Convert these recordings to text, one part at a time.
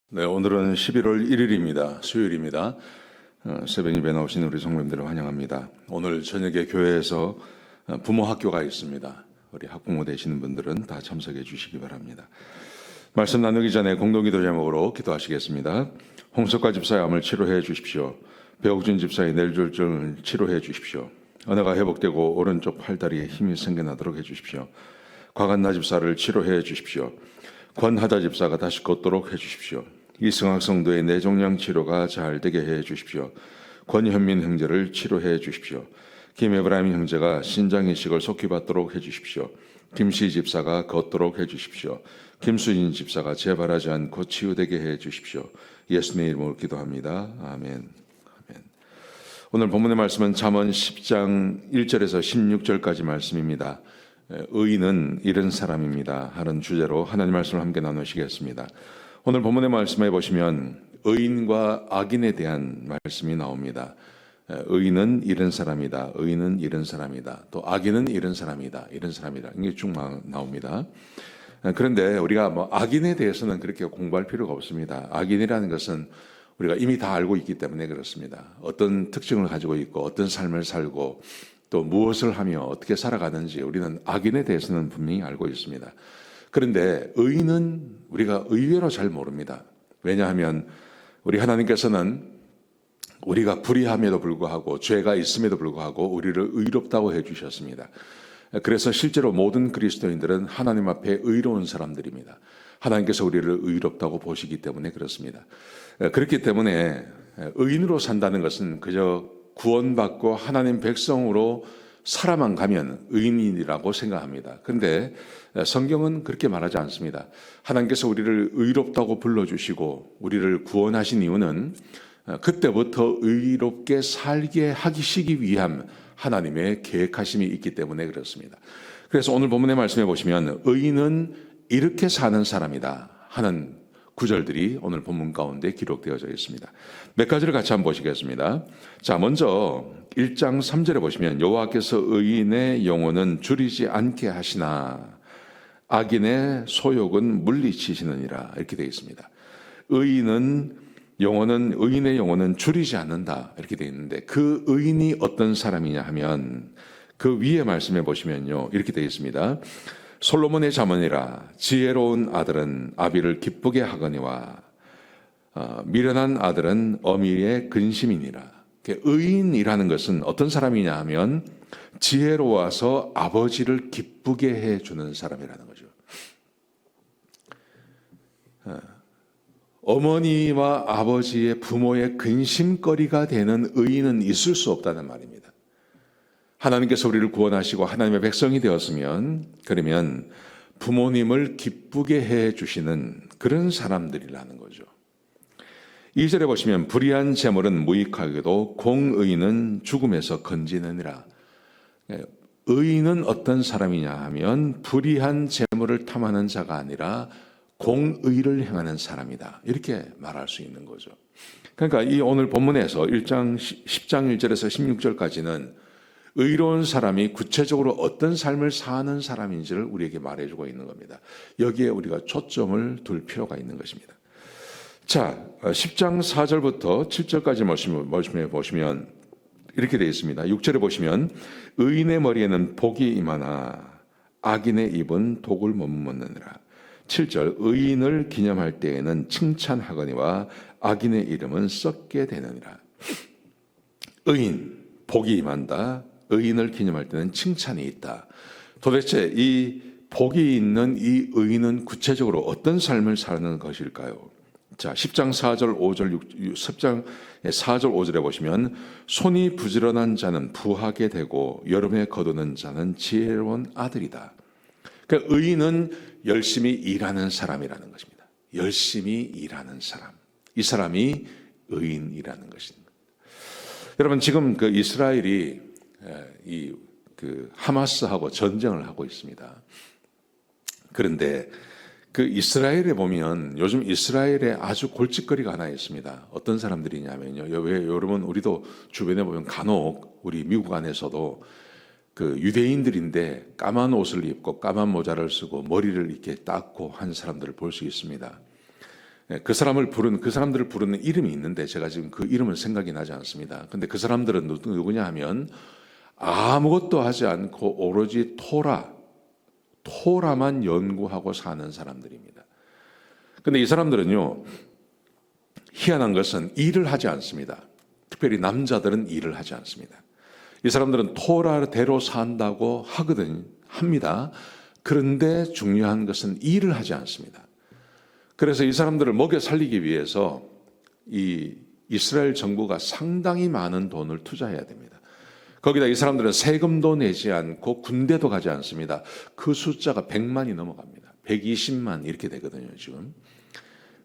네, 오늘은 11월 1일입니다. 수요일입니다. 새벽 예배 나오신 우리 성도님들을 환영합니다. 오늘 저녁에 교회에서 부모 학교가 있습니다. 우리 학부모 되시는 분들은 다 참석해 주시기 바랍니다. 말씀 나누기 전에 공동기도 제목으로 기도하시겠습니다. 홍석과 집사의 암을 치료해 주십시오. 배옥준 집사의 뇌졸중을 치료해 주십시오. 언어가 회복되고 오른쪽 팔다리에 힘이 생겨나도록 해 주십시오. 과간나 집사를 치료해 주십시오. 권하다 집사가 다시 걷도록 해 주십시오. 이승학 성도의 뇌종양 치료가 잘 되게 해 주십시오. 권현민 형제를 치료해 주십시오. 김에브라임 형제가 신장 이식을 속히 받도록 해 주십시오. 김씨 집사가 걷도록 해 주십시오. 김수진 집사가 재발하지 않고 치유되게 해 주십시오. 예수님의 이름으로 기도합니다. 아멘. 아멘. 오늘 본문의 말씀은 잠언 10장 1절에서 16절까지 말씀입니다. 의인은 이런 사람입니다 하는 주제로 하나님 말씀을 함께 나누시겠습니다. 오늘 본문의 말씀에 보시면 의인과 악인에 대한 말씀이 나옵니다. 의인은 이런 사람이다. 의인은 이런 사람이다. 또 악인은 이런 사람이다. 이런 사람이다. 이게 쭉 나옵니다. 그런데 우리가 악인에 대해서는 그렇게 공부할 필요가 없습니다. 악인이라는 것은 우리가 이미 다 알고 있기 때문에 그렇습니다. 어떤 특징을 가지고 있고 어떤 삶을 살고 또 무엇을 하며 어떻게 살아가는지 우리는 악인에 대해서는 분명히 알고 있습니다. 그런데 의인은 우리가 의외로 잘 모릅니다. 왜냐하면 우리 하나님께서는 우리가 불의함에도 불구하고 죄가 있음에도 불구하고 우리를 의롭다고 해주셨습니다. 그래서 실제로 모든 그리스도인들은 하나님 앞에 의로운 사람들입니다. 하나님께서 우리를 의롭다고 보시기 때문에 그렇습니다. 그렇기 때문에 의인으로 산다는 것은 그저 구원받고 하나님 백성으로 살아만 가면 의인이라고 생각합니다. 그런데 성경은 그렇게 말하지 않습니다. 하나님께서 우리를 의롭다고 불러주시고 우리를 구원하신 이유는 그때부터 의롭게 살게 하시기 위한 하나님의 계획하심이 있기 때문에 그렇습니다. 그래서 오늘 본문의 말씀해 보시면 의인은 이렇게 사는 사람이다 하는 구절들이 오늘 본문 가운데 기록되어져 있습니다. 몇 가지를 같이 한번 보시겠습니다. 자, 먼저 1장 3절에 보시면 여호와께서 의인의 영혼은 줄이지 않게 하시나 악인의 소욕은 물리치시느니라 이렇게 되어 있습니다. 의인의 영혼은 줄이지 않는다 이렇게 되어 있는데 그 의인이 어떤 사람이냐 하면 그 위에 말씀해 보시면요 이렇게 되어 있습니다. 솔로몬의 잠언이라 지혜로운 아들은 아비를 기쁘게 하거니와 미련한 아들은 어미의 근심이니라. 의인이라는 것은 어떤 사람이냐 하면 지혜로워서 아버지를 기쁘게 해주는 사람이라는 거죠. 어머니와 아버지의 부모의 근심거리가 되는 의인은 있을 수 없다는 말입니다. 하나님께서 우리를 구원하시고 하나님의 백성이 되었으면 그러면 부모님을 기쁘게 해주시는 그런 사람들이라는 거죠. 2절에 보시면 불의한 재물은 무익하게도 공의는 죽음에서 건지느니라. 의인은 어떤 사람이냐 하면 불의한 재물을 탐하는 자가 아니라 공의를 행하는 사람이다. 이렇게 말할 수 있는 거죠. 그러니까 이 오늘 본문에서 10장 1절에서 16절까지는 의로운 사람이 구체적으로 어떤 삶을 사는 사람인지를 우리에게 말해주고 있는 겁니다. 여기에 우리가 초점을 둘 필요가 있는 것입니다. 자, 10장 4절부터 7절까지 말씀해 보시면 이렇게 되어 있습니다. 6절에 보시면 의인의 머리에는 복이 임하나 악인의 입은 독을 못 먹느니라. 7절 의인을 기념할 때에는 칭찬하거니와 악인의 이름은 썩게 되느니라. 의인, 복이 임한다. 의인을 기념할 때는 칭찬이 있다. 도대체 이 복이 있는 이 의인은 구체적으로 어떤 삶을 사는 것일까요? 자, 10장 4절 5절 10장 4절 5절에 보시면 손이 부지런한 자는 부하게 되고 여름에 거두는 자는 지혜로운 아들이다. 그러니까 의인은 열심히 일하는 사람이라는 것입니다. 열심히 일하는 사람. 이 사람이 의인이라는 것입니다. 여러분 지금 그 이스라엘이 하마스하고 전쟁을 하고 있습니다. 그런데 그 이스라엘에 보면 요즘 이스라엘에 아주 골칫거리가 하나 있습니다. 어떤 사람들이냐면요. 왜 여러분 우리도 주변에 보면 간혹 우리 미국 안에서도 그 유대인들인데 까만 옷을 입고 까만 모자를 쓰고 머리를 이렇게 닦고 한 사람들을 볼 수 있습니다. 그 사람들을 부르는 이름이 있는데 제가 지금 그 이름은 생각이 나지 않습니다. 근데 그 사람들은 누구냐 하면 아무것도 하지 않고 오로지 토라만 연구하고 사는 사람들입니다. 근데 이 사람들은요, 희한한 것은 일을 하지 않습니다. 특별히 남자들은 일을 하지 않습니다. 이 사람들은 토라대로 산다고 합니다. 그런데 중요한 것은 일을 하지 않습니다. 그래서 이 사람들을 먹여 살리기 위해서 이 이스라엘 정부가 상당히 많은 돈을 투자해야 됩니다. 거기다 이 사람들은 세금도 내지 않고 군대도 가지 않습니다. 그 숫자가 100만이 넘어갑니다. 120만 이렇게 되거든요, 지금.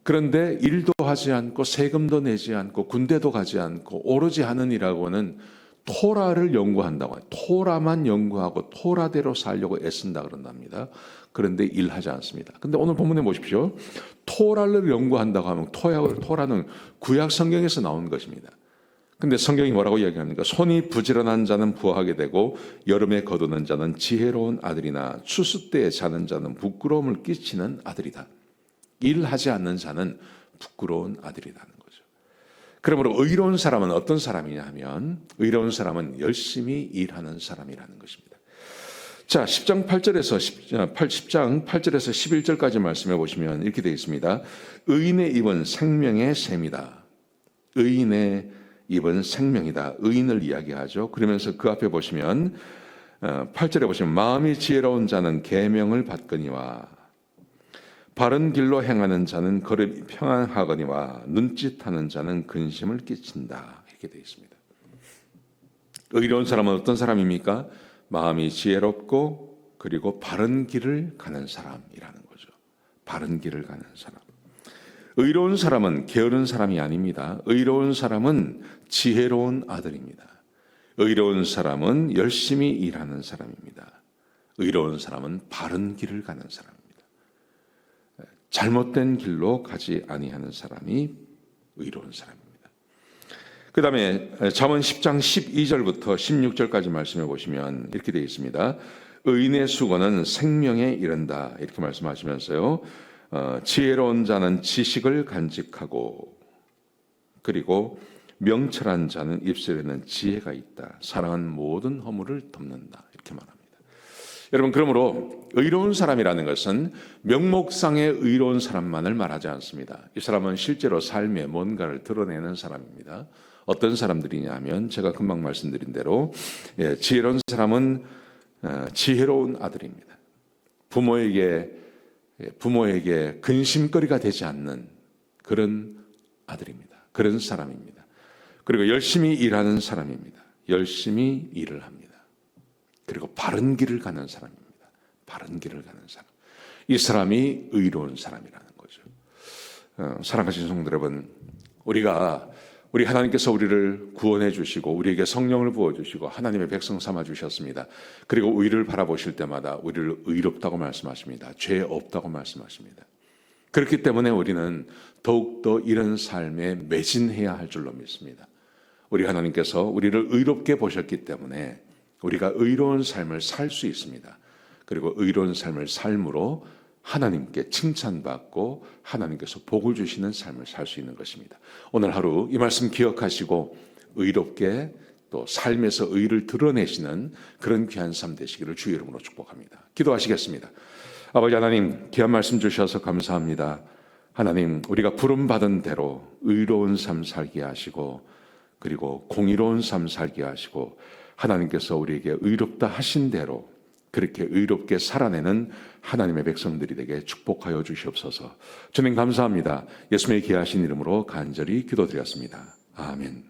그런데 일도 하지 않고 세금도 내지 않고 군대도 가지 않고 오로지 하는 일하고는 토라를 연구한다고 해요. 토라만 연구하고 토라대로 살려고 애쓴다 그런답니다. 그런데 일하지 않습니다. 근데 오늘 본문에 보십시오. 토라를 연구한다고 하면 토라는 구약 성경에서 나온 것입니다. 근데 성경이 뭐라고 이야기합니까? 손이 부지런한 자는 부하게 되고 여름에 거두는 자는 지혜로운 아들이나 추수 때에 자는 자는 부끄러움을 끼치는 아들이다. 일하지 않는 자는 부끄러운 아들이라는 거죠. 그러므로 의로운 사람은 어떤 사람이냐 하면 의로운 사람은 열심히 일하는 사람이라는 것입니다. 자, 10장 8절에서 11절까지 말씀해 보시면 이렇게 되어 있습니다. 의인의 입은 생명의 샘이다. 의인의 입은 생명이다. 의인을 이야기하죠. 그러면서 그 앞에 보시면 8절에 보시면 마음이 지혜로운 자는 계명을 받거니와 바른 길로 행하는 자는 걸음이 평안하거니와 눈짓하는 자는 근심을 끼친다. 이렇게 되어 있습니다. 의로운 사람은 어떤 사람입니까? 마음이 지혜롭고 그리고 바른 길을 가는 사람이라는 거죠. 바른 길을 가는 사람. 의로운 사람은 게으른 사람이 아닙니다. 의로운 사람은 지혜로운 아들입니다. 의로운 사람은 열심히 일하는 사람입니다. 의로운 사람은 바른 길을 가는 사람입니다. 잘못된 길로 가지 아니하는 사람이 의로운 사람입니다. 그 다음에 잠언 10장 12절부터 16절까지 말씀해 보시면 이렇게 되어 있습니다. 의인의 수고는 생명에 이른다. 이렇게 말씀하시면서요. 지혜로운 자는 지식을 간직하고 그리고 명철한 자는 입술에는 지혜가 있다. 사랑은 모든 허물을 덮는다. 이렇게 말합니다. 여러분, 그러므로 의로운 사람이라는 것은 명목상의 의로운 사람만을 말하지 않습니다. 이 사람은 실제로 삶에 뭔가를 드러내는 사람입니다. 어떤 사람들이냐면 제가 금방 말씀드린 대로 지혜로운 사람은 지혜로운 아들입니다. 부모에게 근심거리가 되지 않는 그런 아들입니다. 그런 사람입니다. 그리고 열심히 일하는 사람입니다. 열심히 일을 합니다. 그리고 바른 길을 가는 사람입니다. 바른 길을 가는 사람. 이 사람이 의로운 사람이라는 거죠. 사랑하시는 성도 여러분, 우리 하나님께서 우리를 구원해 주시고 우리에게 성령을 부어 주시고 하나님의 백성 삼아 주셨습니다. 그리고 우리를 바라보실 때마다 우리를 의롭다고 말씀하십니다. 죄 없다고 말씀하십니다. 그렇기 때문에 우리는 더욱더 이런 삶에 매진해야 할 줄로 믿습니다. 우리 하나님께서 우리를 의롭게 보셨기 때문에 우리가 의로운 삶을 살 수 있습니다. 그리고 의로운 삶을 삶으로 하나님께 칭찬받고 하나님께서 복을 주시는 삶을 살 수 있는 것입니다. 오늘 하루 이 말씀 기억하시고 의롭게 또 삶에서 의를 드러내시는 그런 귀한 삶 되시기를 주의 이름으로 축복합니다. 기도하시겠습니다. 아버지 하나님, 귀한 말씀 주셔서 감사합니다. 하나님, 우리가 부름받은 대로 의로운 삶 살게 하시고 그리고 공의로운 삶 살게 하시고 하나님께서 우리에게 의롭다 하신 대로 그렇게 의롭게 살아내는 하나님의 백성들이 되게 축복하여 주시옵소서. 주님 감사합니다. 예수님의 귀하신 이름으로 간절히 기도드렸습니다. 아멘.